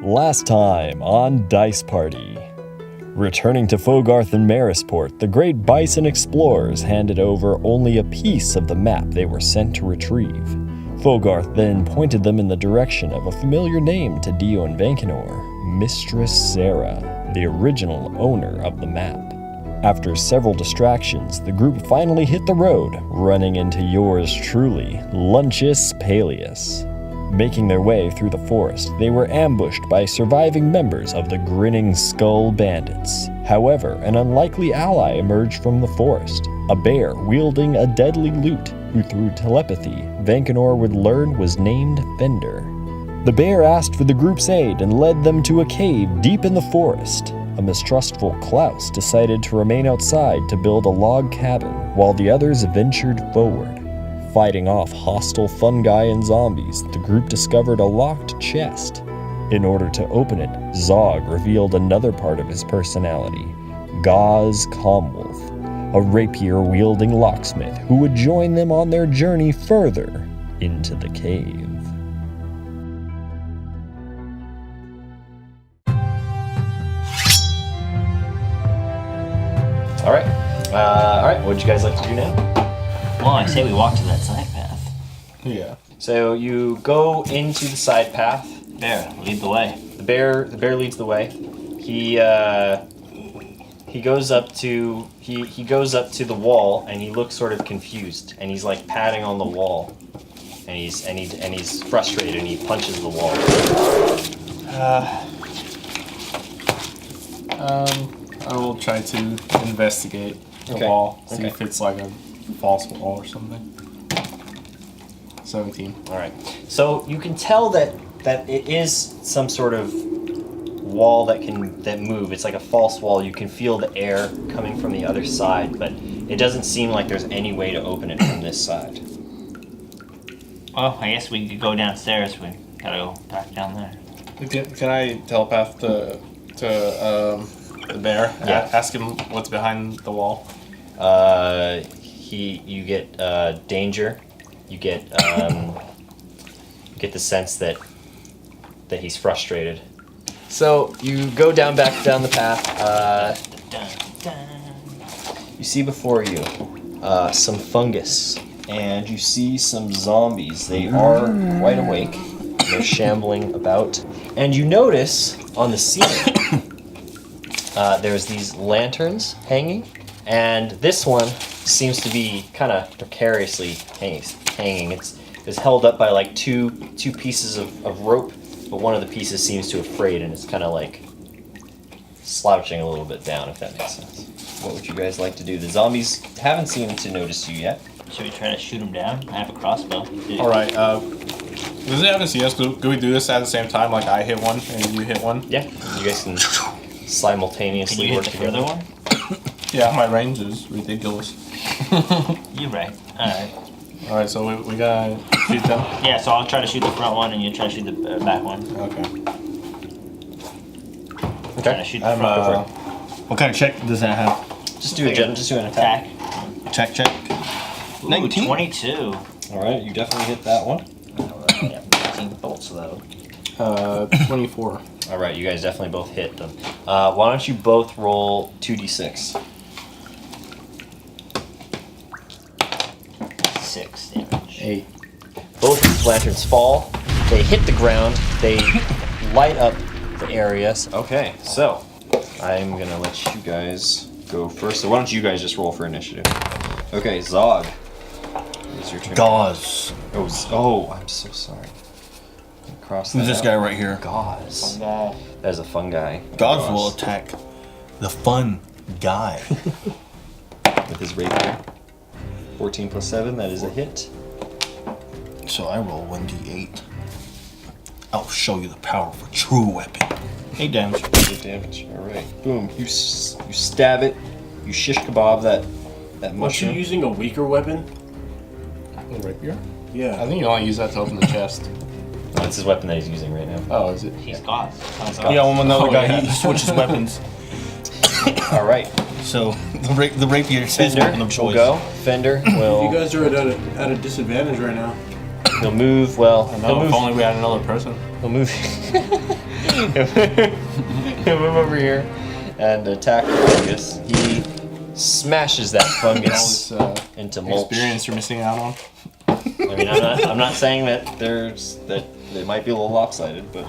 Last time on Dice Party. Returning to Fogarth and Marisport, the great bison explorers handed over only a piece of the map they were sent to retrieve. Fogarth then pointed them in the direction of a familiar name to Dio and Vanquinor, Mistress Sarah, the original owner of the map. After several distractions, the group finally hit the road, running into yours truly, Lunchus Paleus. Making their way through the forest, they were ambushed by surviving members of the Grinning Skull Bandits. However, an unlikely ally emerged from the forest, a bear wielding a deadly lute, who through telepathy, Vanquinor would learn was named Fender. The bear asked for the group's aid and led them to a cave deep in the forest. A mistrustful Claus decided to remain outside to build a log cabin, while the others ventured forward. Fighting off hostile fungi and zombies, the group discovered a locked chest. In order to open it, Zog revealed another part of his personality, Gauze Calmwolf, a rapier-wielding locksmith who would join them on their journey further into the cave. All right, what would you guys like to do now? Well, I say we walk to that side path. Yeah. So you go into the side path. Bear, lead the way. The bear leads the way. He goes up to the wall and he looks sort of confused and he's like patting on the wall and he's frustrated and he punches the wall. I will try to investigate the wall, see if it's like a false wall or something. 17. All right. So you can tell that it is some sort of wall that move. It's like a false wall. You can feel the air coming from the other side, but it doesn't seem like there's any way to open it from this side. Well, I guess we could go downstairs. We gotta go back down there. Can I telepath to the bear? Yeah. Ask him what's behind the wall. You get danger. You get the sense that he's frustrated. So you go back down the path. You see before you some fungus, and you see some zombies. They are wide awake. They're shambling about, and you notice on the ceiling there's these lanterns hanging, and this one seems to be kind of precariously hanging. It's held up by like two pieces of rope, but one of the pieces seems to have frayed and it's kind of like slouching a little bit down, if that makes sense. What would you guys like to do? The zombies haven't seemed to notice you yet. Should we try to shoot him down? I have a crossbow. All right. Does it happen to see us? Could we do this at the same time? Like I hit one and you hit one? Yeah. You guys can simultaneously Can you work hit the together. further one? Yeah, my range is ridiculous. You're right. Alright. Alright, so we gotta shoot them? Yeah, so I'll try to shoot the front one and you try to shoot the back one. Okay. Try to shoot the front. What kind of check does that have? Just do an attack. Check. Ooh, 19. 22. Alright, you definitely hit that one. Yeah, 19 bolts though. 24. Alright, you guys definitely both hit them. Why don't you both roll 2d6? 6 damage. 8. Both these lanterns fall. They hit the ground. They light up the areas. Okay, so I'm gonna let you guys go first. So why don't you guys just roll for initiative? Okay, Zog. It's your turn. Gauze. Oh, I'm so sorry. Cross that Who's this out. guy right here? Gauze. Fungi. That is a fungi. Gauze will attack the fun guy. With his rapier. 14 plus 7, that is a hit. So I roll 1d8. I'll show you the power of a true weapon. 8 damage. 8 damage. Alright. Boom. You stab it. You shish kebab that Aren't you mushroom. using a weaker weapon? A rapier? I Yeah. think you only use that to open the chest. That's his weapon that he's using right now. Oh, is it? He's got. Yeah, when another guy, yeah. he switches weapons. Alright. So the rapier is his Fender weapon of will choice. go. Fender will... You guys are at a disadvantage right now. He'll move. Well, I know. he'll If move. only we had another person. He'll move. He'll move over here and attack the fungus. He smashes that All fungus this into mulch. experience you're missing out on. I mean, I'm not saying that it might be a little lopsided, but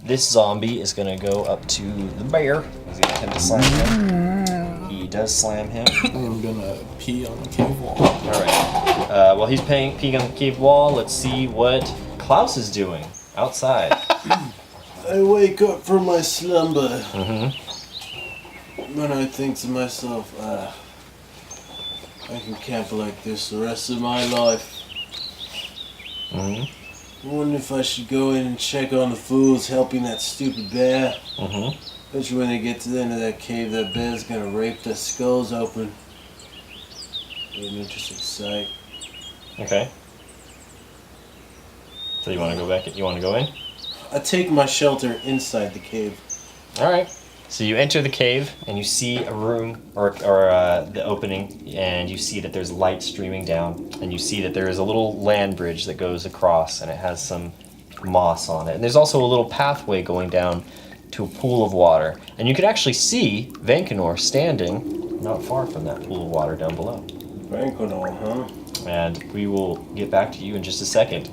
this zombie is gonna go up to the bear. He's gonna attempt to slam him. He does slam him. I'm gonna pee on the cave wall. All right. While he's peeing on the cave wall, let's see what Klaus is doing outside. I wake up from my slumber. Mm-hmm. And I think to myself, I can camp like this the rest of my life. Mm-hmm. I wonder if I should go in and check on the fools helping that stupid bear. Mm-hmm. Bet you when they get to the end of that cave, that bear's gonna rape their skulls open. Be an interesting sight. Okay. So you want to go back? You want to go in? I take my shelter inside the cave. All right. So you enter the cave and you see a room or the opening, and you see that there's light streaming down, and you see that there is a little land bridge that goes across, and it has some moss on it. And there's also a little pathway going down to a pool of water, and you can actually see Vanquinor standing not far from that pool of water down below. Vanquinor, huh? And we will get back to you in just a second.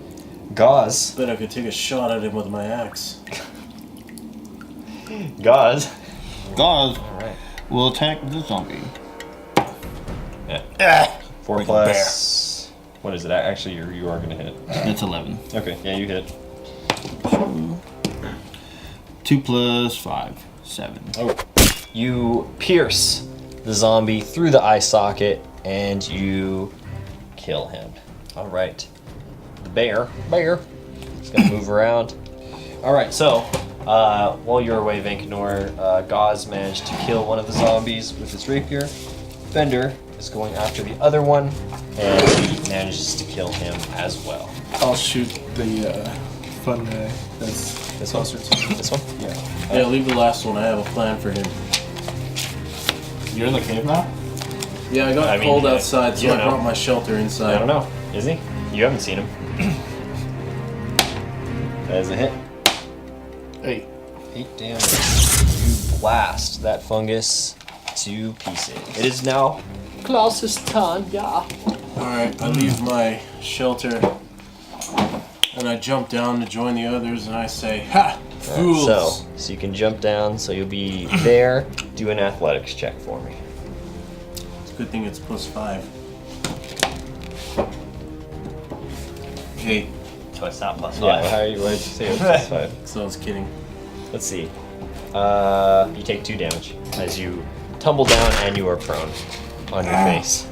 Gauze. Bet I could take a shot at him with my axe. Gauze. God Alright. will attack the zombie. Yeah. 4 Like a plus. What is it? Actually, you are going to hit. That's 11. Okay, yeah, you hit. 2 plus 5, 7. Oh. You pierce the zombie through the eye socket and you kill him. All right. The bear is going to move around. All right, so while you're away, Vanquinor, Gauze managed to kill one of the zombies with his rapier. Fender is going after the other one, and he manages to kill him as well. I'll shoot the fun guy that's This one? closer to me. This one? Yeah. Yeah, leave the last one. I have a plan for him. You're in the cave now? Yeah, I got I mean, cold yeah, outside, so you I know. brought my shelter inside. I don't know. Is he? You haven't seen him. That is a hit. 8. 8 damage. You blast that fungus to pieces. It is now Klaus's turn, yeah. Alright, I leave my shelter and I jump down to join the others and I say, "Ha! Fools!" So you can jump down, so you'll be there. Do an athletics check for me. It's a good thing it's +5. 8. So it's not +5. Yeah, why did you say it was plus 5? So I was kidding. Let's see. You take 2 damage as you tumble down and you are prone on your face.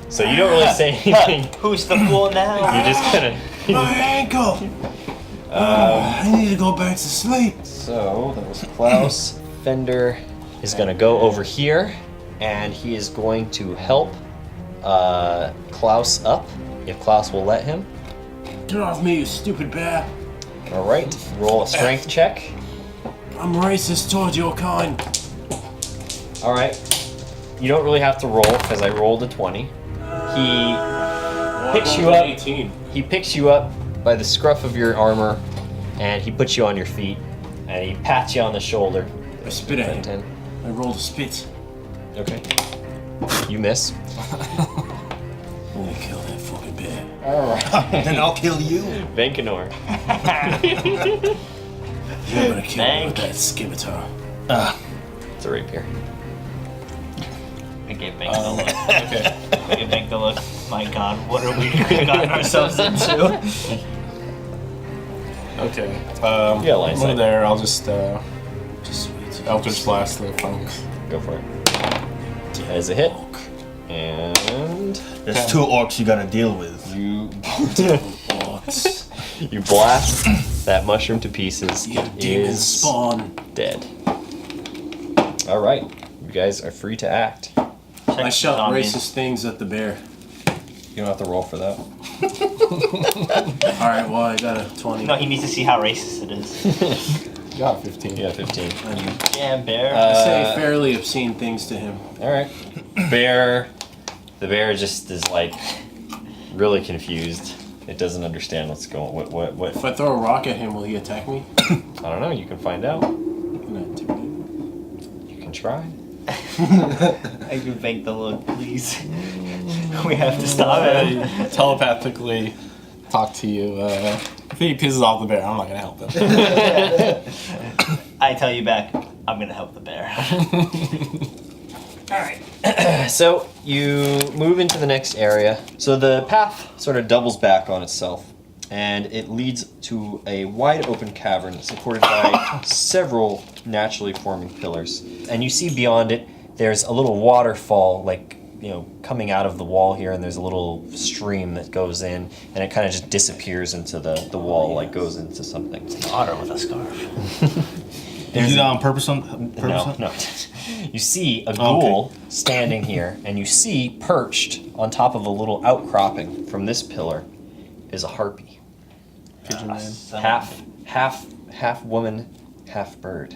So you don't really say anything. Who's the fool now? You just kind of. My ankle! I need to go back to sleep. So that was Klaus. Fender is gonna go over here, and he is going to help Klaus up, if Klaus will let him. Get off me, you stupid bear. All right, roll a strength check. I'm racist towards your kind. All right, you don't really have to roll because I rolled a 20. He picks you up. 18. He picks you up by the scruff of your armor, and he puts you on your feet, and he pats you on the shoulder. I spit at him. 10. I rolled a spit. Okay. You miss. I'm gonna kill that fucking bear. Then I'll kill you. Vanquinor. You're gonna kill me with Thank- that scimitar. It's a rapier. I gave Bank the look. Okay. I gave Bank the look. My God, what are we gotten ourselves into? Okay. Yeah, line sight. Over there, I'll just Sweet. Eldritch Blast the fungus. Go for it. That is a hit. And There's 2 orcs you gotta deal with. you Orcs. you blast that mushroom to pieces. You It demon is spawn. dead. All right, you guys are free to act. I shout racist things at the bear. You don't have to roll for that. Alright, well, I got a 20. No, he needs to see how racist it is. You got 15. Yeah, 15. Yeah, bear. I say fairly obscene things to him. All right. The bear just is like really confused. It doesn't understand what's going. What? If I throw a rock at him, will he attack me? I don't know. You can find out. Can I intimidate him? You can try. I can fake the look, please. We have to stop it. Telepathically talk to you. If he pisses off the bear, I'm not gonna help him. I tell you back, I'm gonna help the bear. Alright. So you move into the next area. So the path sort of doubles back on itself, and it leads to a wide open cavern supported by several naturally forming pillars. And you see beyond it, there's a little waterfall, like, coming out of the wall here, and there's a little stream that goes in, and it kind of just disappears into the wall, like goes into something. Otter with a scarf. Did you do that on purpose? No. You see a ghoul standing here, and you see perched on top of a little outcropping from this pillar is a harpy. Pigeon man. Half woman, half bird.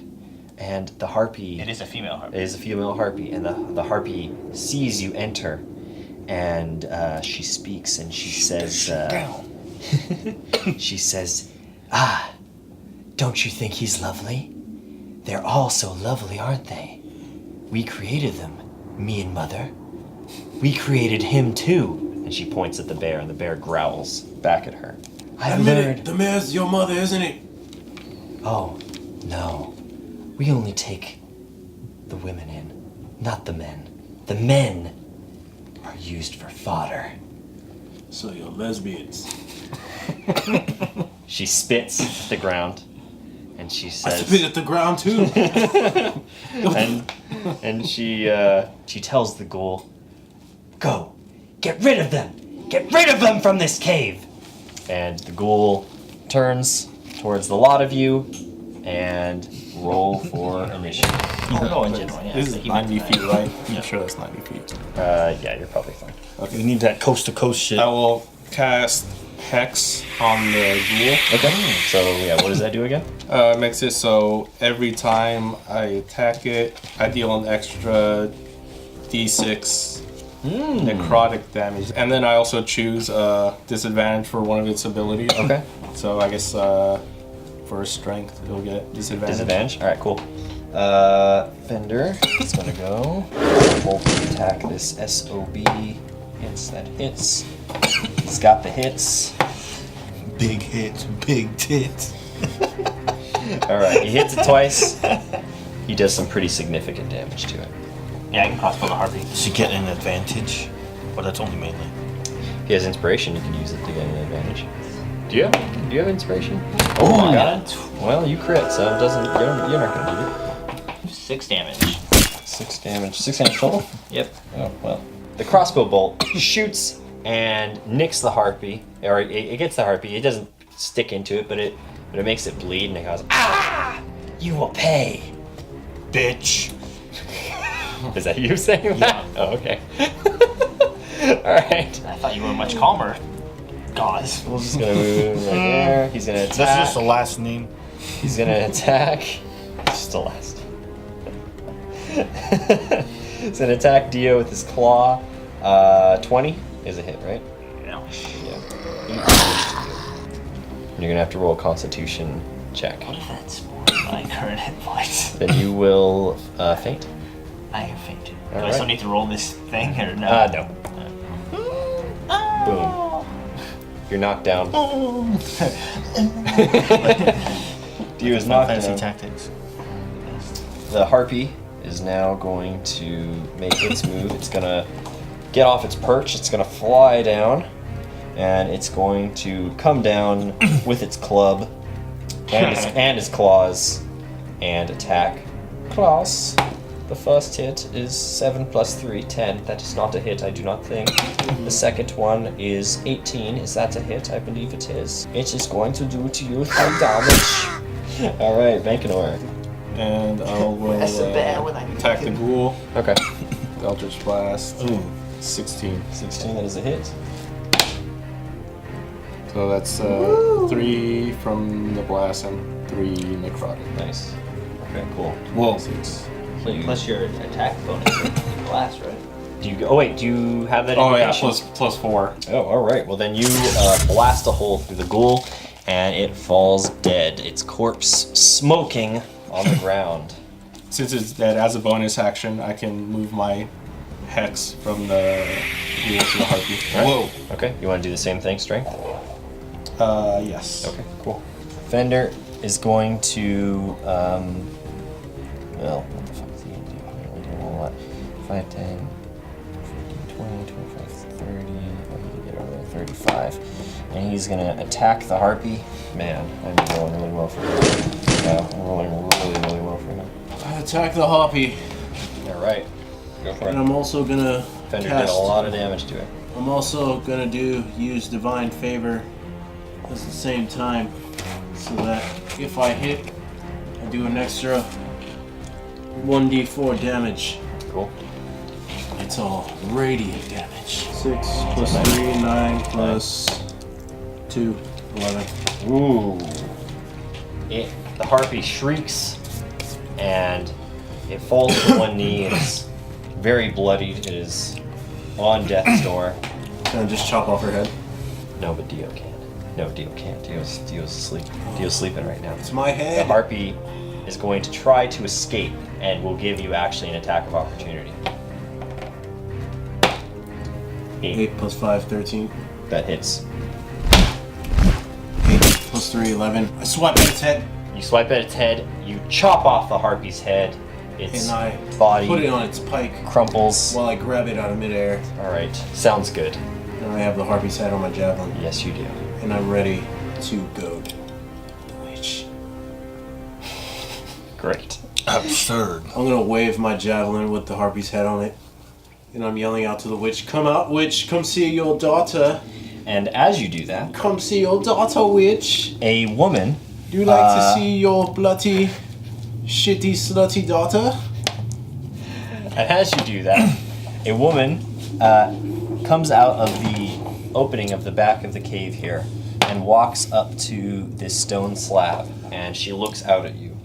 And the harpy... It is a female harpy. It is a female harpy, and the harpy sees you enter, and she speaks, and she says... she says, don't you think he's lovely? They're all so lovely, aren't they? We created them, me and Mother. We created him too. And she points at the bear, and the bear growls back at her. I learned... The mare's your mother, isn't it? Oh, no. We only take the women in, not the men. The men are used for fodder. So you're lesbians. She spits at the ground, and she I says... spit at the ground too. and she tells the ghoul, go, get rid of them! Get rid of them from this cave! And the ghoul turns towards the lot of you, and roll for initiative. This is 90 feet, right? I'm sure that's 90 feet. Yeah, you're probably fine. Okay. You need that coast to coast shit. I will cast Hex on the ghoul. Okay. So yeah, what does that do again? It makes it so every time I attack it, I deal an extra D6 necrotic damage, and then I also choose disadvantage for one of its abilities. Okay. So I guess for strength, it'll get disadvantage. Disadvantage? Alright, cool. Fender is gonna go. We'll attack this SOB. Hits, that hits. He's got the hits. Big hits, big tits. Alright, he hits it twice. He does some pretty significant damage to it. Yeah, I can crossbow the harpy. She get an advantage, but that's only melee. If he has inspiration, you can use it to get an advantage. Do you have inspiration? Oh my my god. god. Well, you crit, so it doesn't. You're not gonna do 6 damage. it. 6 damage. 6 damage total. Yep. Oh well. The crossbow bolt shoots and nicks the harpy, or it gets the harpy. It doesn't stick into it, but it makes it bleed, and it goes, ah! You will pay, bitch. Is that you saying that? Oh, okay. All right. I thought you were much calmer. God. We're just gonna move right there. He's gonna attack. That's just the last name. He's gonna attack. Just the last. He's gonna attack Dio with his claw. 20 is a hit, right? Yeah. Yeah. You're gonna have to roll a Constitution check. What if that's more my current hit points? Then you will faint. I have fainted. Do I Alright. still need to roll this thing or no? No. Boom. You're knocked down. Dio is knocked Fancy down. tactics. The harpy is now going to make its move. It's gonna get off its perch. It's gonna fly down, and it's going to come down with its club and its claws and attack Claus. The first hit is 7 plus 3, 10. That is not a hit, I do not think. The second one is 18. Is that a hit? I believe it is. It is going to do to you 3 damage. Alright, Vanquinor. And I will attack the ghoul. Okay. Eldritch Blast. Ooh. 16. 16, that is a hit. So that's 3 from the blast and 3 necrotic. Nice. Okay, cool. Whoa. 6. So you, Plus your attack bonus with glass, right? Do you? Oh wait, do you have that? Oh yeah, information? plus 4. Oh, all right. Well, then you blast a hole through the ghoul, and it falls dead. Its corpse smoking on the ground. Since it's dead, as a bonus action, I can move my hex from the ghoul to the harpy. Whoa. Okay. You want to do the same thing, strength? Yes. Okay. Cool. Fender is going to. Well, what the fuck is he gonna do? He only doing a whole lot. 5, 10, 15, 20, 25, 30. Oh, he can get over there. 35. And he's gonna attack the harpy. Man, I'm rolling really well for him. Yeah, I'm rolling really well for him. I attack the harpy, All right. Go for and it. I'm also gonna Fender cast. did a lot of damage to it. I'm also gonna use divine favor at the same time, so that if I hit, I do an extra 1d4 damage. Cool. It's all radiant damage. 6 plus 3, 9 plus 2, 11. Ooh. The harpy shrieks, and it falls to one knee. It's very bloodied. It is on death's door. Can I just chop off her head? No, but Dio can. No, Dio can't. Dio's asleep. Dio's sleeping right now. It's my The head. harpy is going to try to escape and will give you actually an attack of opportunity. 8 plus 5, 13. That hits. 8 plus 3, 11. I swipe at its head, You swipe at its head, you chop off the harpy's head, its and I body put it on its pike crumples. while I grab it out of midair. Alright, sounds good. And I have the harpy's head on my javelin. Yes, you do. And I'm ready to goad the witch. Great. Absurd. I'm gonna wave my javelin with the harpy's head on it. And I'm yelling out to the witch, "Come out, witch! Come see your daughter! And as you do that, Come see your daughter, witch! a woman, Do you like to see your bloody, shitty, slutty daughter?" and as you do that, a woman comes out of the opening of the back of the cave here and walks up to this stone slab, and she looks out at you.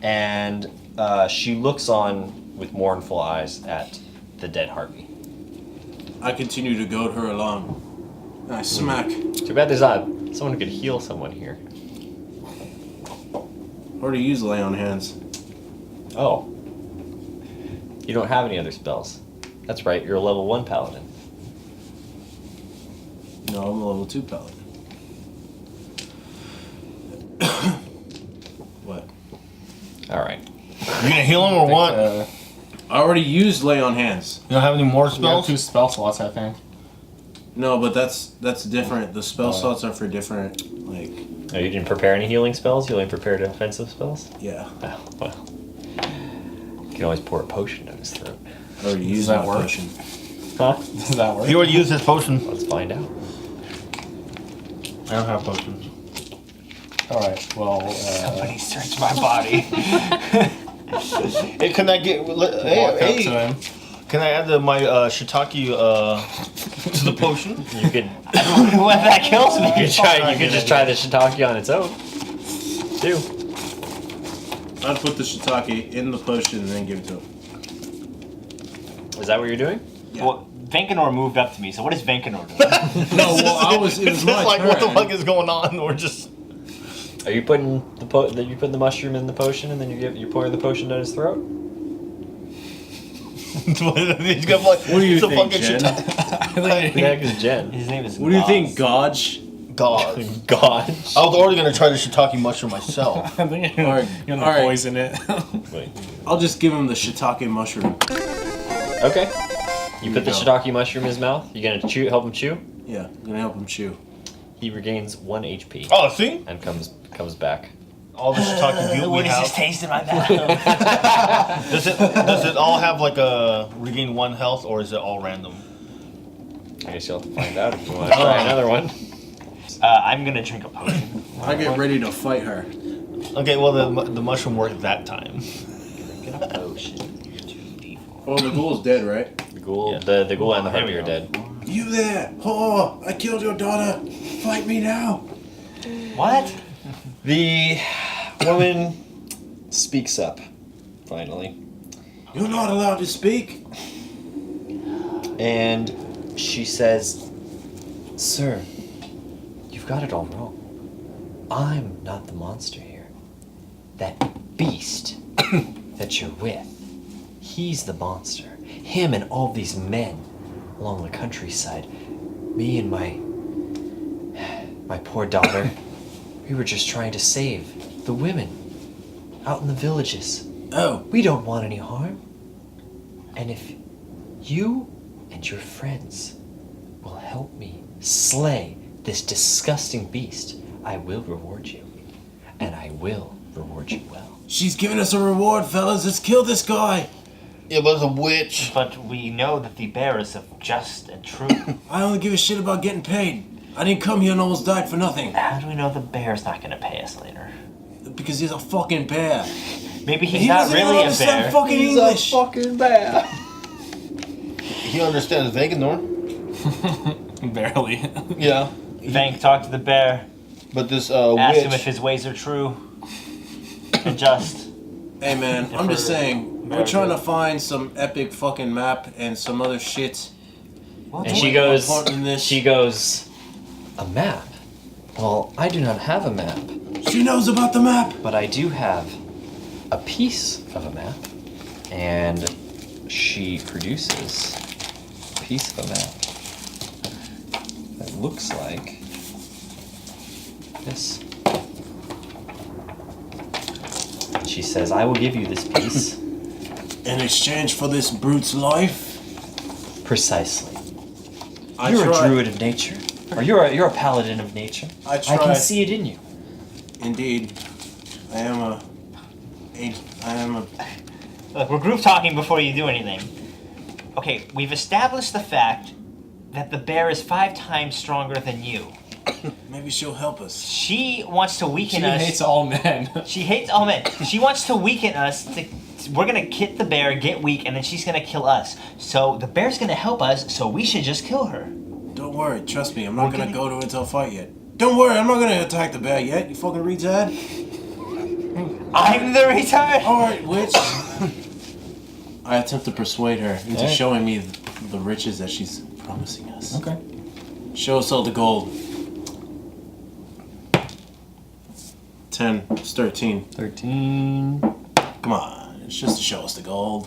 And she looks on with mournful eyes at the dead harpy. I continue to goad her along. And I smack. Too bad there's not someone who could heal someone here. Already used lay on hands. Oh. You don't have any other spells. That's right, you're a level 1 paladin. No, I'm a level 2 paladin. What? Alright. You gonna heal him or what? I already used lay on hands. You don't have any more You have spells? 2 spell slots, I think. No, but that's different. The spell slots are for different, like, Oh, you didn't prepare any healing spells? You only prepared offensive spells? yeah. Oh, well. You can always pour a potion down his throat. I already used that my work? potion. Huh? Does that work? He already used his potion. Let's find out. I don't have potions. Alright, well, Somebody search my body. Hey, can I get? walk up to him. Can I add my shiitake to the potion? You could What if that kills me? you could just try the shiitake on its own. Too. I'd put the shiitake in the potion and then give it to him. Is that what you're doing? Yeah. Well, Vanquinor moved up to me, so what is Vanquinor doing? No, well, it was It's my like, turn. what the fuck is going on? We're just. Are you putting the mushroom in the potion and then you're pouring the potion down his throat? He's got like. What do you it's a think, fucking Jen? Who the heck is Jen? His name is What do you think, Claus. Godge? God. God. I was already gonna try the shiitake mushroom myself. I think Alright, you're gonna alright. poison it. Wait. I'll just give him the shiitake mushroom. Okay. You put the go. shiitake mushroom in his mouth. You gonna help him chew? Yeah, I'm gonna help him chew. He regains 1 HP Oh, see? and comes back. All the shiitake goo we What does this have. taste in my mouth? Does it all have like a regain 1 health, or is it all random? I guess you'll have to find out if you want to try another one. I'm gonna drink a potion. I get ready to fight her. Okay, well the mushroom worked that time. Get a potion. 2d4. Oh, the ghoul's dead, right? The ghoul, Yeah. the ghoul and the There harpy we are go. dead. You there! Oh, I killed your daughter! Fight me now! What? The woman speaks up. Finally. You're not allowed to speak. And she says, "Sir, you've got it all wrong. I'm not the monster here. That beast that you're with, he's the monster. Him and all these men along the countryside. Me and my poor daughter, we were just trying to save the women out in the villages. Oh. We don't want any harm. And if you and your friends will help me slay this disgusting beast, I will reward you. And I will reward you well." She's giving us a reward, fellas. Let's kill this guy. It was a witch. But we know that the bear is of just and true. I only give a shit about getting paid. I didn't come here and almost died for nothing. How do we know the bear's not going to pay us later? Because he's a fucking bear. Maybe he's He not doesn't even really a understand bear. fucking English. fucking bear. He understands Vanquinor. Barely. Yeah. Vank talked to the bear, But this asked him if witch. his ways are true and just. Hey man, I'm just saying, we're trying to find some epic fucking map and some other shit. And she goes, Important in this. "A map? Well, I do not have a map, She knows about the map. but I do have a piece of a map." And she produces a piece of a map that looks like this. She says, "I will give you this piece." In exchange for this brute's life. Precisely. I You're a tried. druid of nature. Or you're a paladin of nature. I can tried. see it in you. Indeed. I am a. Look, we're group talking before you do anything. Okay, we've established the fact that the bear is 5 times stronger than you. Maybe she'll help us. She wants to weaken She us. hates all men. She hates all men. She wants to weaken us. We're gonna hit the bear, get weak, and then she's gonna kill us. So the bear's gonna help us. So we should just kill her. Don't worry, trust me, I'm not gonna go to it until fight yet. Don't worry, I'm not gonna attack the bear yet, you fucking retard. I'm the retard. Alright, witch. I attempt to persuade her into Alright. showing me the riches that she's promising us. Okay. Show us all the gold. 10, it's 13. 13. Come on, it's just to show us the gold.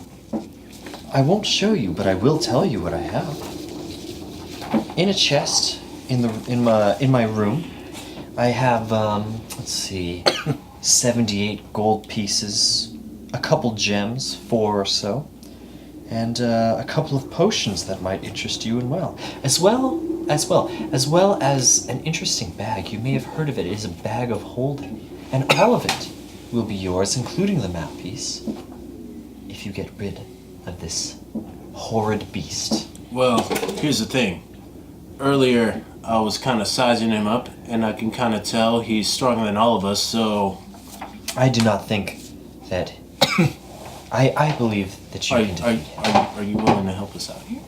I won't show you, but I will tell you what I have. In a chest in my room, I have let's see, 78 gold pieces, a couple gems, 4 or so, and a couple of potions that might interest you as well as an interesting bag. You may have heard of it. It is a bag of holding, and all of it will be yours, including the map piece, if you get rid of this horrid beast. Well, here's the thing. Earlier, I was kind of sizing him up, and I can kind of tell he's stronger than all of us, so... I do not think that... I believe that you can defeat him. Are you willing to help us out here?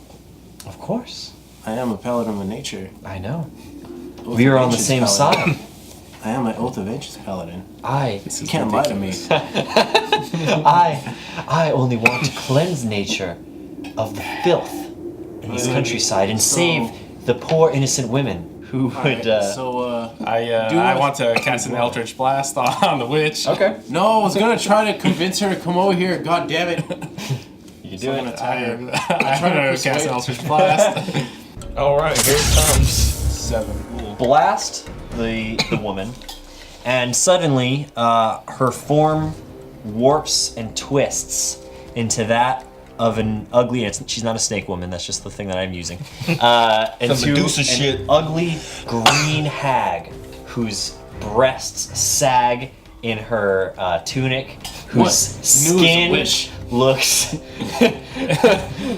Of course. I am a paladin of nature. I know. Oath We of are on the Ancients same paladin. side. I am an Oath of Ancients paladin. You can't lie to me. I only want to cleanse nature of the filth in this countryside and save the poor innocent women who would. I want to cast an Eldritch Blast on the witch. Okay. No, I was gonna try to convince her to come over here. God damn it! You can do it. I'm gonna cast an Eldritch Blast. Alright, here it comes. 7. Blast the woman, and suddenly her form warps and twists into that of an ugly. She's not a snake woman. That's just the thing that I'm using. Into Medusa an shit. ugly green hag whose breasts sag in her tunic, whose skin looks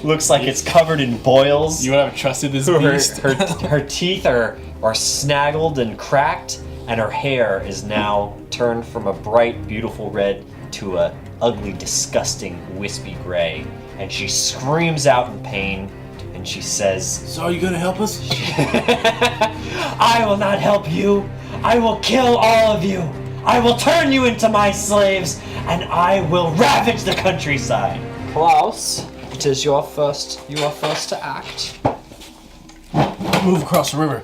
looks like it's covered in boils. You have trusted this beast. Her teeth are snaggled and cracked, and her hair is now turned from a bright, beautiful red to a ugly, disgusting, wispy gray. And she screams out in pain, and she says, So are you gonna help us? I will not help you. I will kill all of you. I will turn you into my slaves, and I will ravage the countryside. Klaus, It is your first. You are first to act. Move across the river.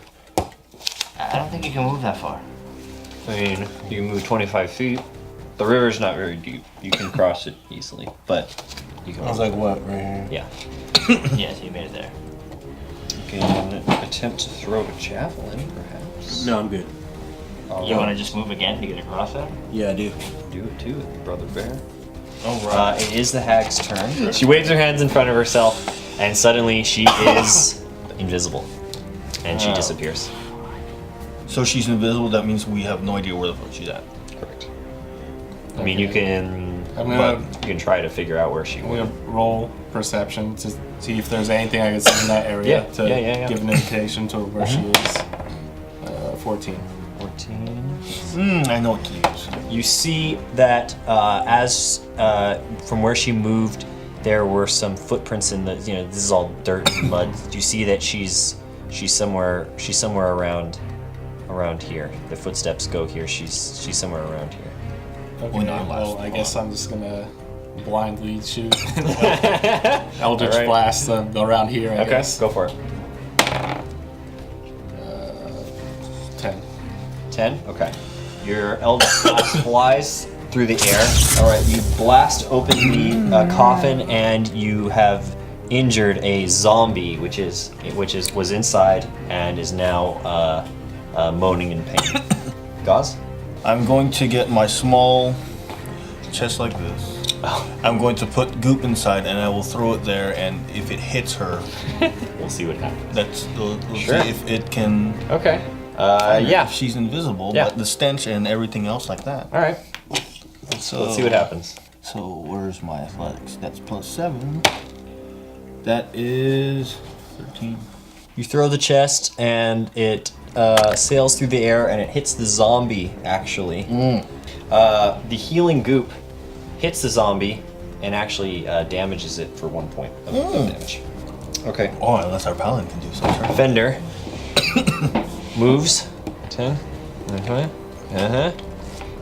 I don't think you can move that far. I mean, you can move 25 feet. The river's not very deep. You can cross it easily, but you can. I was like, what, right here? Yeah. Yeah, so you made it there. You can attempt to throw a javelin, perhaps. No, I'm good. You want to just move again to get across there? Yeah, I do. Do it too, brother bear. All right. It is the hag's turn. She waves her hands in front of herself, and suddenly she is invisible, and she disappears. So she's invisible. That means we have no idea where the fuck she's at. Correct. I mean, you can. I'm gonna, You can try to figure out where she I'm went. gonna roll perception to see if there's anything I can see in that area Yeah, to yeah. give an indication to where she is. 14. 14. I know what to use. You see that as from where she moved, there were some footprints in the. This is all dirt and mud. You see that she's somewhere around here. The footsteps go here. She's somewhere around here. Okay, no, well, I guess I'm just gonna blindly shoot. Eldritch Alright. Blast around here, I guess. Go for it. 10. 10? Okay. Your Eldritch Blast flies through the air. Alright, you blast open the coffin and you have injured a zombie which was inside and is now moaning in pain. Gauze? I'm going to get my small chest like this. I'm going to put goop inside and I will throw it there, and if it hits her, We'll see what happens. we'll Sure. see if it can. Okay. Yeah. If she's invisible, Yeah. but the stench and everything else like that. Alright. So Let's see what happens. So where's my athletics? That's +7. That is 13. You throw the chest and it sails through the air and it hits the zombie, actually. The healing goop hits the zombie and actually damages it for 1 point of damage. Okay. Oh, unless our paladin can do something. Fender moves. 10.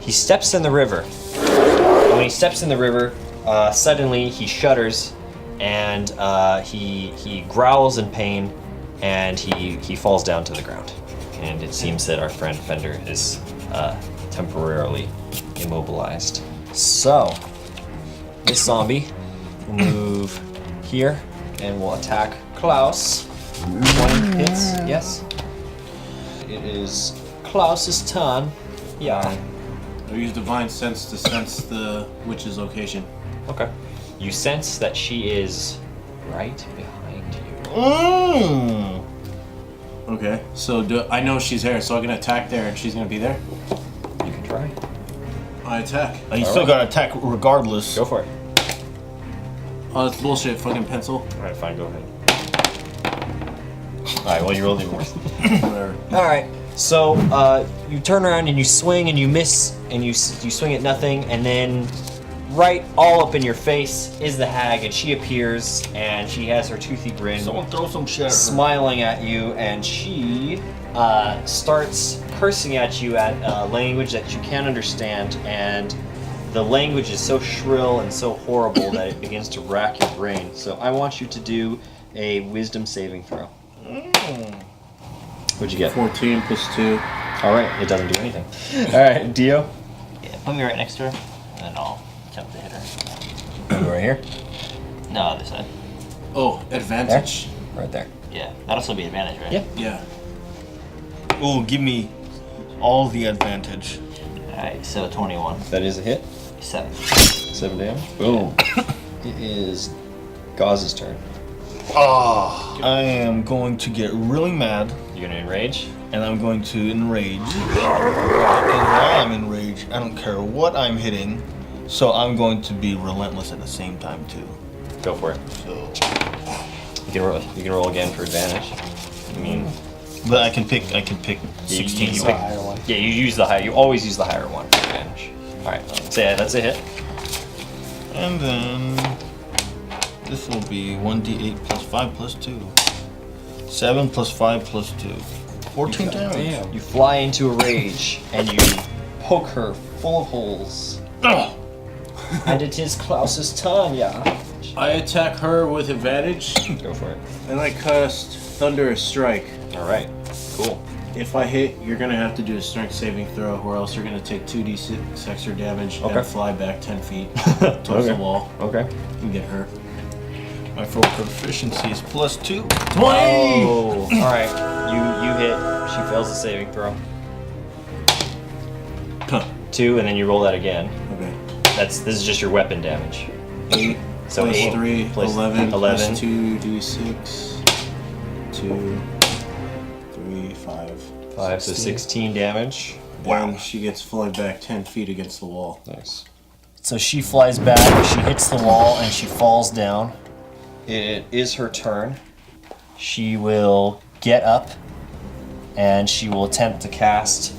He steps in the river. And when he steps in the river, suddenly he shudders and he growls in pain and he falls down to the ground. And it seems that our friend Fender is temporarily immobilized. So, this zombie will move here and will attack Klaus. 20 hits, yes. It is Klaus's turn. Yeah. I use Divine Sense to sense the witch's location. Okay. You sense that she is right behind you. Okay, so I know she's there, so I'm gonna attack there and she's gonna be there? You can try. I attack. You still got to attack regardless. Go for it. Oh, that's bullshit, fucking pencil. Alright, fine, go ahead. Alright, well, you rolled even worse. Whatever. Alright, so you turn around and you swing and you miss and you swing at nothing, and then right all up in your face is the hag, and she appears and she has her toothy grin. Someone throw some shit at her. Smiling at you, and she starts cursing at you at a language that you can't understand, and the language is so shrill and so horrible that it begins to rack your brain. So I want you to do a wisdom saving throw. What'd you get? 14 plus 2. Alright, it doesn't do anything. Alright, Dio? Yeah, put me right next to her, and then I'll attempt to hit her. You right here? No, other side. Oh, advantage? Right there. Yeah, that'll still be advantage, right? Yeah. Yeah. Ooh, give me all the advantage. Alright, so 21. That is a hit. 7. 7 damage. Boom. It is Gauze's turn. I am going to get really mad, You're gonna enrage? and I'm going to enrage. And while I'm enraged, I don't care what I'm hitting, so I'm going to be relentless at the same time too. Go for it. So, You can roll again for advantage. I mean, but I can pick 16. you pick- yeah, you use the higher. You always use the higher one for advantage. All right, so yeah, that's a hit. And then this will be 1d8 plus 5 plus 2. 7 plus 5 plus 2. 14 damage. You fly into a rage and you poke her full of holes. Ugh. And it is Klaus's turn, yeah. advantage. I attack her with advantage, Go for it. and I cast Thunderous Strike. All right. Cool. If I hit, you're gonna have to do a strength saving throw, or else you're gonna take 2d6 extra damage Okay. and fly back 10 feet towards the wall Okay. and get hurt. My full proficiency is +2. 20! Oh. All right. You hit. She fails the saving throw. Huh. 2, and then you roll that again. Okay. This is just your weapon damage. 8 So plus 8 3, plus 11, 11. plus 2d6, 2, 3, 5. 5, so 16 damage. Wow. She gets flung back 10 feet against the wall. Nice. So she flies back, she hits the wall, and she falls down. It is her turn. She will get up, and she will attempt to cast.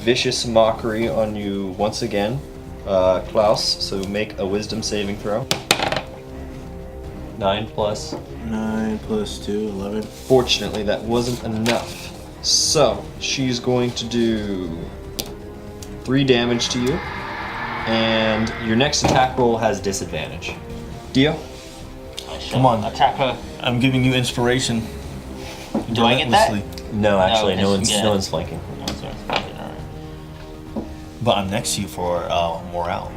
Vicious mockery on you once again, Klaus. So make a wisdom saving throw. 9 plus. 9 plus 2, 11. Fortunately, that wasn't enough. So she's going to do 3 damage to you, and your next attack roll has disadvantage. Dio? Come on. Attack her. I'm giving you inspiration. Do I get that? Relentlessly. No, actually, no it's- one's yeah. no one's flanking. No, it's flanking, alright. But I'm next to you for morale.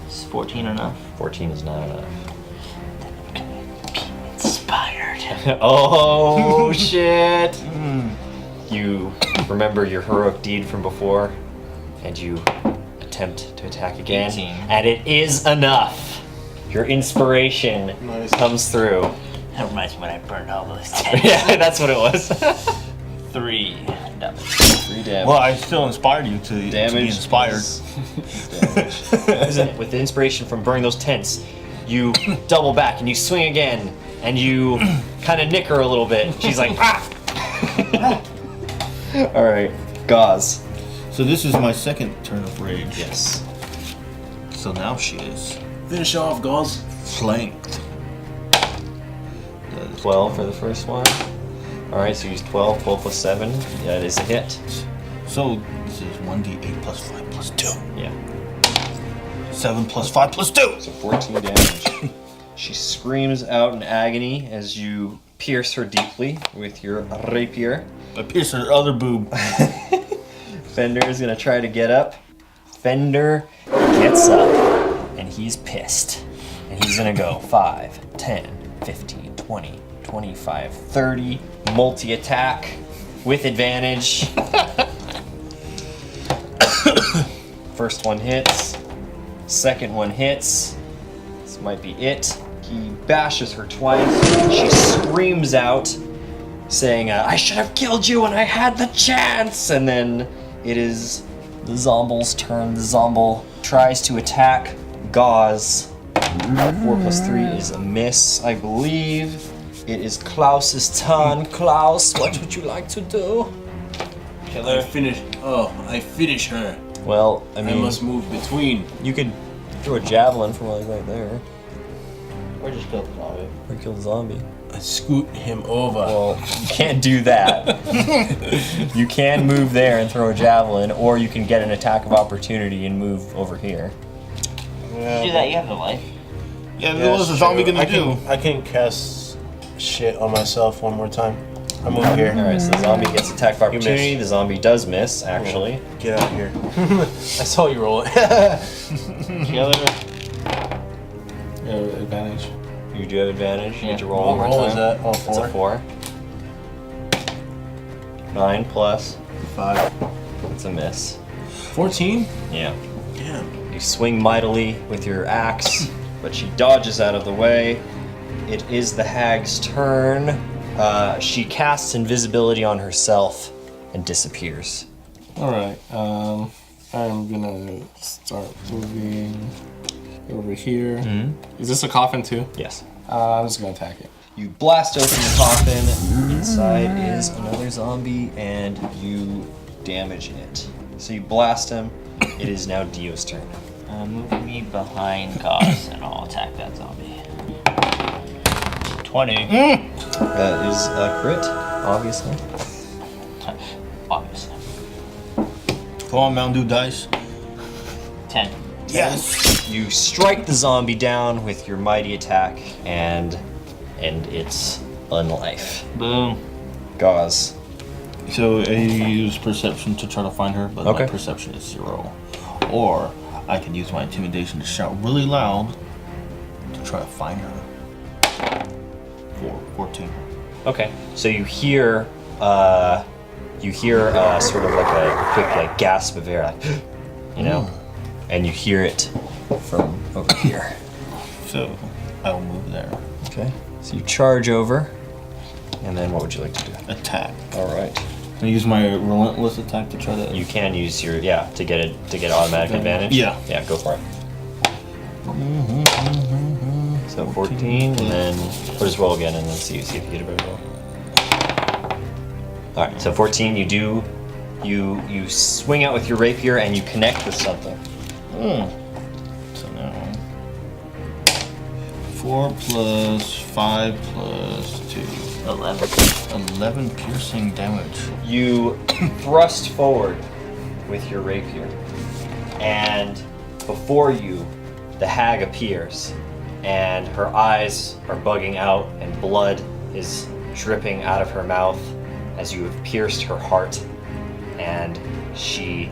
Is 14 enough? 14 is not enough. Inspired. Oh shit! You remember your heroic deed from before, and you attempt to attack again, 18. and it is enough. Your inspiration Nice. comes through. That reminds me when I burned all those tents. Yeah, that's what it was. 3 damage. 3 damage. Well, I still inspired you to be inspired. Isn't it? With the inspiration from burning those tents, you double back and you swing again, and you kind of nick her a little bit. She's like, ah! All right, Gauze. So this is my second turn of rage. Yes. So now she is Finish off, Gauze. flanked. 12 for the first one. All right, so use 12. 12 plus 7. That is a hit. So this is 1d8 plus 5 plus 2. Yeah. 7 plus 5 plus 2. So 14 damage. She screams out in agony as you pierce her deeply with your rapier. I pierced her other boob. Fender is gonna try to get up. Fender gets up, and he's pissed. And he's gonna go 5, 10, 15, 20, 25, 30. Multi-attack with advantage. First one hits. Second one hits. This might be it. He bashes her twice. She screams out, saying, I should have killed you when I had the chance! And then it is The Zomble's turn. The Zomble tries to attack. Gauze. 4 plus 3 is a miss, I believe. It is Klaus's turn. Klaus, what would you like to do? I finish her. Well, I I mean, must move between. you could throw a javelin from like right there, Or just kill the zombie. or kill the zombie. I scoot him over. Well, you can't do that. You can move there and throw a javelin, or you can get an attack of opportunity and move over here. You do that, you have the life. Yeah, what was the zombie gonna do? I can cast shit on myself one more time. I move here. Alright, so the zombie gets attack of You opportunity. miss. The zombie does miss, actually. Get out of here. I saw you roll it. Kill her. Advantage. You do have advantage. You Yeah. need to roll What one more roll time. is that? Oh, It's a 4. 9 plus. 5. It's a miss. 14? Yeah. Damn. You swing mightily with your axe, but she dodges out of the way. It is the hag's turn. She casts invisibility on herself and disappears. Alright, I'm gonna start moving over here. Is this a coffin too? Yes. I'm just gonna attack it. You blast open the coffin. Inside is another zombie, and you damage it. So you blast him. It is now Dio's turn. Move me behind Gauze and I'll attack that zombie. 20. That is a crit, obviously. Obviously. Come on, Mountain Dew dice. 10. Yes! You strike the zombie down with your mighty attack and end its unlife. Boom. Gauze. So I use perception to try to find her, but Okay. my perception is 0. Or I could use my intimidation to shout really loud to try to find her. 14. Okay. So you hear sort of like a quick like gasp of air, like, you know, and you hear it from over here. So I will move there. Okay. So you charge over, and then what would you like to do? Attack. All right. Can I use my relentless attack to try to? You can use your to get automatic advantage. Yeah. Yeah, go for it. So 14, and then we'll just roll again, and then see if you get a better roll. All right. So 14, you swing out with your rapier, and you connect with something. So now 4 plus 5 plus 2. 11 piercing damage. You thrust forward with your rapier, and before you, the hag appears, and her eyes are bugging out, and blood is dripping out of her mouth as you have pierced her heart, and she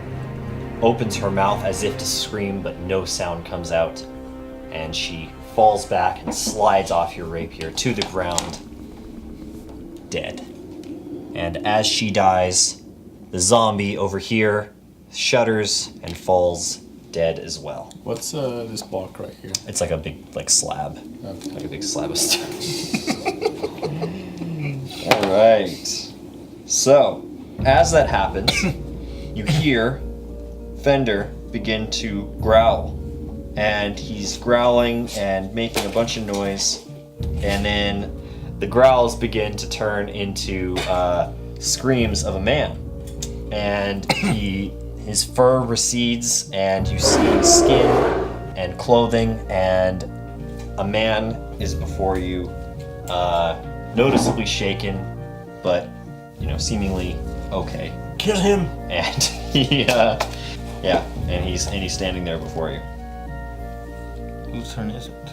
opens her mouth as if to scream, but no sound comes out, and she falls back and slides off your rapier to the ground, dead. And as she dies, the zombie over here shudders and falls dead as well. What's this block right here? It's like a big slab. Okay. Like a big slab of stone. Alright. So, as that happens, you hear Fender begin to growl. And he's growling and making a bunch of noise. And then the growls begin to turn into screams of a man. And his fur recedes, and you see skin and clothing, and a man is before you, noticeably shaken, but seemingly okay. Kill him! And he's standing there before you. Whose turn is it?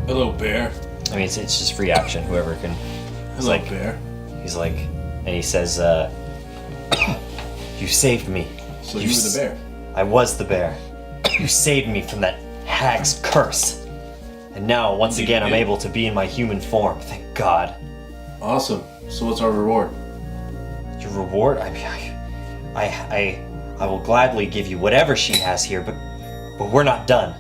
Hello, bear. I mean, it's just free action. Whoever can. He's Hello, like, bear. He's like, and he says, "You saved me. So you were the bear. I was the bear. You saved me from that hag's curse. And now, once again, I'm able to be in my human form. Thank God." Awesome. So what's our reward? Your reward? I will gladly give you whatever she has here, but we're not done.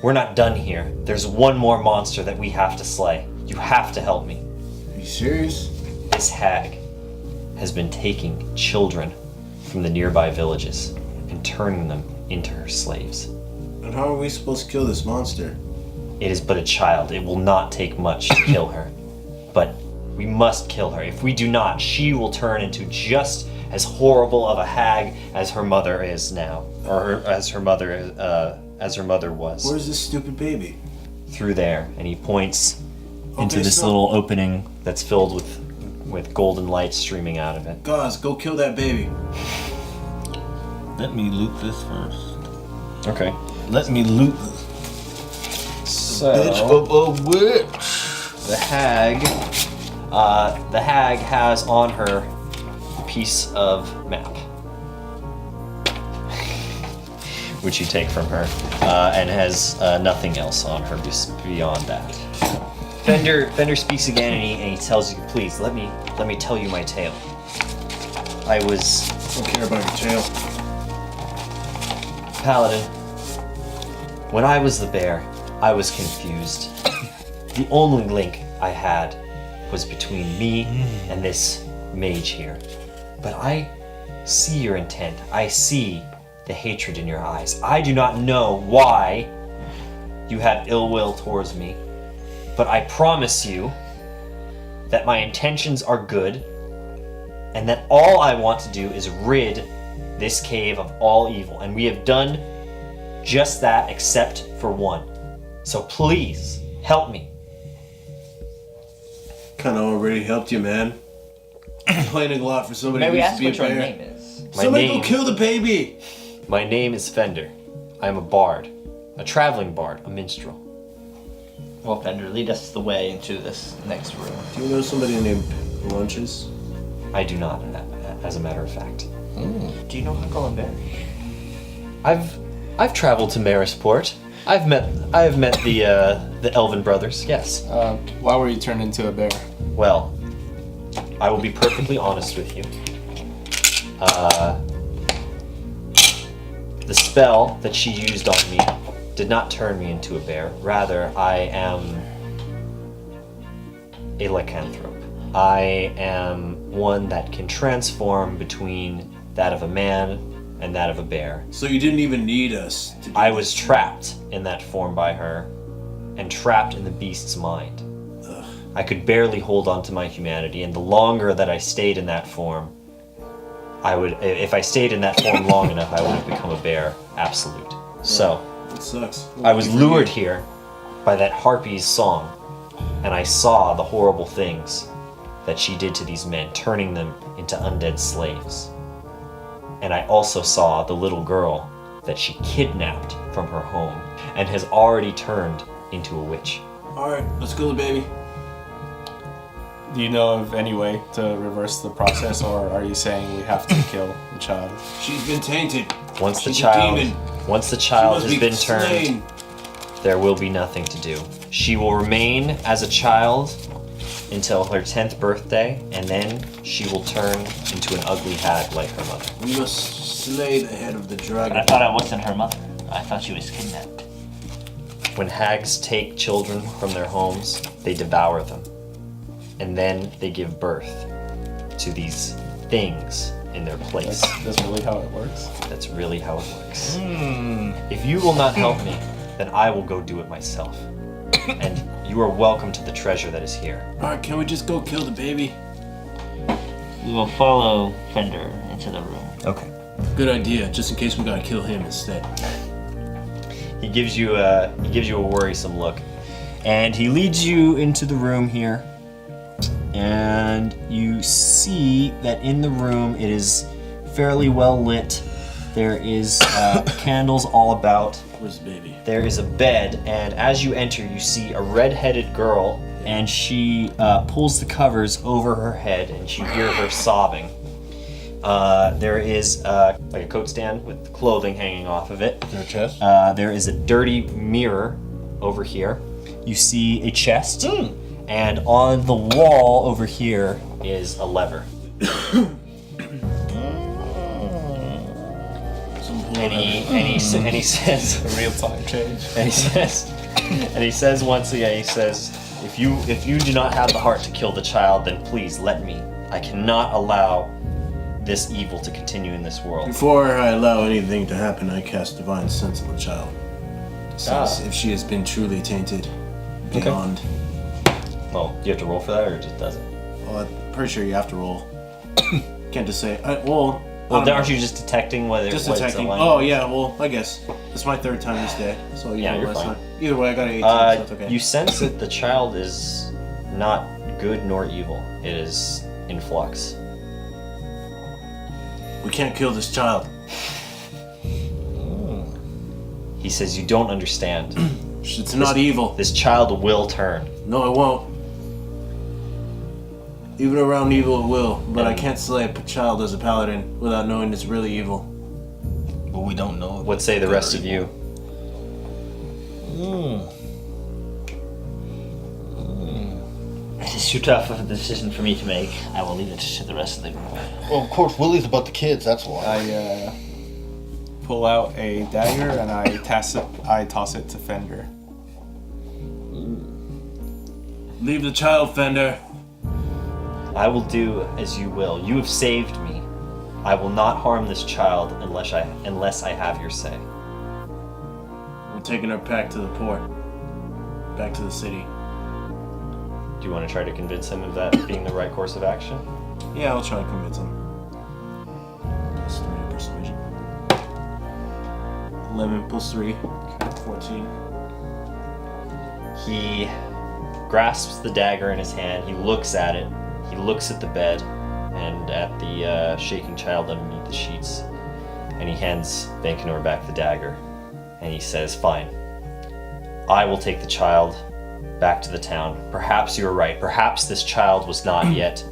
We're not done here. There's one more monster that we have to slay. You have to help me. Are you serious? This hag has been taking children from the nearby villages and turning them into her slaves. And how are we supposed to kill this monster? It is but a child. It will not take much to kill her. But we must kill her. If we do not, she will turn into just as horrible of a hag as her mother is now, or as her mother was. Where's this stupid baby? Through there, and he points into Okay, this so- little opening that's filled with golden light streaming out of it. Guys, go kill that baby. Let me loot this first. Okay. Let me loot this. So Bitch of a witch. the hag has on her a piece of map, which you take from her, and has nothing else on her beyond that. Fender speaks again, and he tells you, "Please let me tell you my tale. I was Don't care about your tail. Paladin. When I was the bear, I was confused. The only link I had was between me and this mage here. But I see your intent. I see the hatred in your eyes. I do not know why you have ill will towards me, but I promise you that my intentions are good, and that all I want to do is rid this cave of all evil, and we have done just that except for one. So please, help me." Kinda already helped you, man. Complaining a lot for somebody May who we used ask to be a what your bear. name is? My Somebody name- go kill the baby! My name is Fender. I'm a bard, a traveling bard, a minstrel. Well, Fender, lead us the way into this next room. Do you know somebody named Lunches? I do not, as a matter of fact. Do you know Huckle and Bear? I've traveled to Marisport. I have met the Elven brothers. Yes. Why were you turned into a bear? Well, I will be perfectly honest with you. The spell that she used on me did not turn me into a bear. Rather, I am a lycanthrope. I am one that can transform between that of a man and that of a bear. So you didn't even need us to do I was trapped in that form by her, and trapped in the beast's mind. I could barely hold on to my humanity, and the longer that I stayed in that form, if I stayed in that form long enough, I would have become a bear, absolute. So, It sucks. I was lured here by that harpy's song, and I saw the horrible things that she did to these men, turning them into undead slaves. And I also saw the little girl that she kidnapped from her home and has already turned into a witch. Alright, let's kill the baby. Do you know of any way to reverse the process, or are you saying we have to kill the child? She's been tainted. Once the She's a child demon. Once the She child must has be been slain. turned, there will be nothing to do. She will remain as a child until her 10th birthday, and then she will turn into an ugly hag like her mother. We must slay the head of the dragon. I thought I wasn't her mother. I thought she was kidnapped. When hags take children from their homes, they devour them. And then they give birth to these things in their place. That's really how it works. That's really how it works. If you will not help me, then I will go do it myself. And you are welcome to the treasure that is here. Alright, can we just go kill the baby? We will follow Fender into the room. Okay. Good idea, just in case we gotta kill him instead. He gives you a worrisome look, and he leads you into the room here. And you see that in the room it is fairly well lit. There is candles all about. Where's the baby? There is a bed, and as you enter, you see a red-headed girl, and she pulls the covers over her head, and you hear her sobbing. There is like a coat stand with clothing hanging off of it. Is there a chest? There is a dirty mirror over here. You see a chest, and on the wall over here is a lever. And he says, Real time change. and he says once again, he says, if you do not have the heart to kill the child, then please let me. I cannot allow this evil to continue in this world. Before I allow anything to happen, I cast Divine Sense on the child. Says if she has been truly tainted beyond. Well, do you have to roll for that, or it just doesn't? Well, I'm pretty sure you have to roll. Can't just say, well, Aren't you just detecting whether just what's detecting. aligned? Oh, yeah, well, I guess. It's my third time this day. So Yeah, you're last fine. time. Either way, I got an 18, so that's okay. You sense that the child is not good nor evil. It is in flux. We can't kill this child. He says, you don't understand. It's not evil. This child will turn. No, it won't. Even around evil, it will. But I can't slay a child as a paladin without knowing it's really evil. But we don't know. What say the rest of you? It is too tough of a decision for me to make. I will leave it to the rest of the group. Well, of course, Willy's about the kids. That's why. I pull out a dagger and I toss it to Fender. Leave the child, Fender. I will do as you will. You have saved me. I will not harm this child unless I have your say. We're taking her back to the port. Back to the city. Do you want to try to convince him of that being the right course of action? Yeah, I'll try to convince him. Plus 3 persuasion. 11 plus 3. 14. He grasps the dagger in his hand. He looks at it. He looks at the bed and at the shaking child underneath the sheets. And he hands Vanquinor back the dagger. And he says, fine. I will take the child back to the town. Perhaps you're right. Perhaps this child was not yet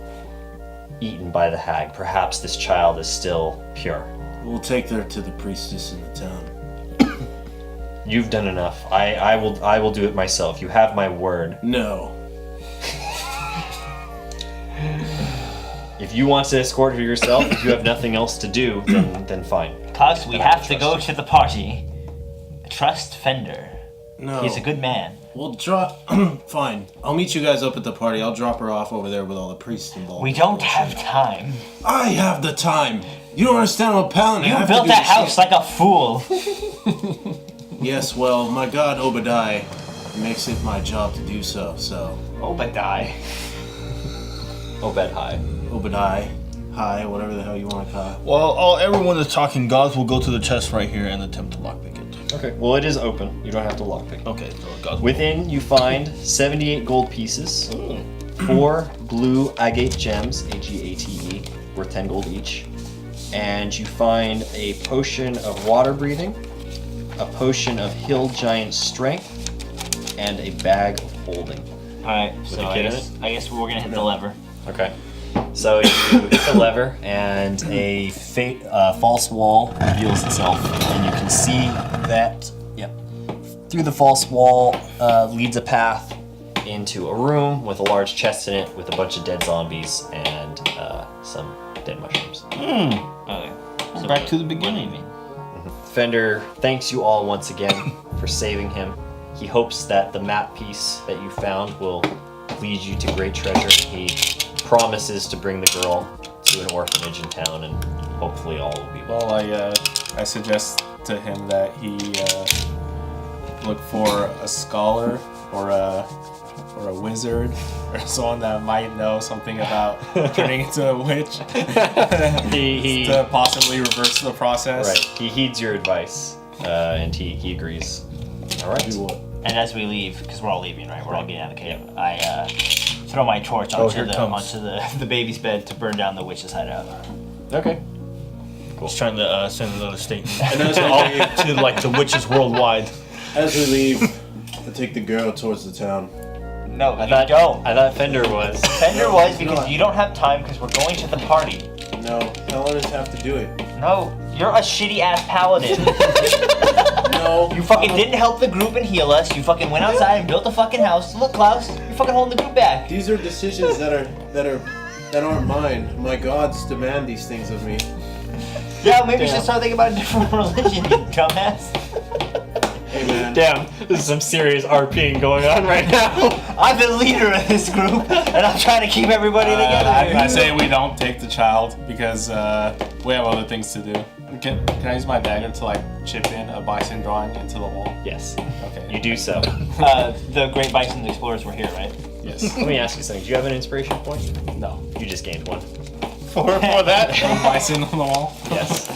eaten by the hag. Perhaps this child is still pure. We'll take her to the priestess in the town. You've done enough. I will do it myself. You have my word. No. If you want to escort her yourself, if you have nothing else to do, then fine. Klaus, we I have to trust go you. to the party. Trust Fender. No. He's a good man. We'll drop. Fine. I'll meet you guys up at the party. I'll drop her off over there with all the priests involved. We don't have time. I have the time. You don't understand. I'm a paladin. I You have to built do that this house shit. like a fool. Yes, well, my god Obadiah makes it my job to do so. So Obadiah. Obed high. Obadiah, hi, whatever the hell you want to call it. While everyone is talking, gods will go to the chest right here and attempt to lockpick it. Okay. Well, it is open. You don't have to lockpick. Okay, so gods. Within, you find 78 gold pieces, 4 blue agate gems, A-G-A-T-E, worth 10 gold each, and you find a potion of water breathing, a potion of hill giant strength, and a bag of holding. Alright, so a I kid in guess, I guess we're gonna hit the lever. Okay. So you hit the lever, and a false wall reveals itself, and you can see that, through the false wall leads a path into a room with a large chest in it with a bunch of dead zombies and some dead mushrooms. Okay. So Back to the beginning. Fender thanks you all once again for saving him. He hopes that the map piece that you found will lead you to great treasure. He promises to bring the girl to an orphanage in town, and hopefully all will be well. Well, I suggest to him that he look for a scholar or a wizard or someone that might know something about turning into a witch He to possibly reverse the process. right. He heeds your advice, and he agrees. All right. And as we leave, because we're all leaving, right? We're all getting out of the cave. I throw my torch onto the baby's bed to burn down the witch's hideout. Okay. Just trying to send another statement. And as we All leave, to like the witches worldwide. as we leave, I take the girl towards the town. No, I you thought don't. I thought Fender was. Fender was because not. you don't have time because we're going to the party. No, paladins have to do it. No, you're a shitty ass paladin. No, You fucking didn't help the group and heal us. You fucking went outside and built a fucking house. Look, Klaus, you're fucking holding the group back. These are decisions that aren't mine. My gods demand these things of me. Yeah, maybe you should start thinking about a different religion, you dumbass. Hey man. Damn, this is some serious RPing going on right now. I'm the leader of this group, and I'm trying to keep everybody together. I say we don't take the child because we have other things to do. Can I use my dagger to like chip in a bison drawing into the wall? Yes, Okay. you do so. The Great Bison Explorers were here, right? Yes. Let me ask you something. Do you have an inspiration point? No. You just gained one. For that? Bison on the wall. Yes.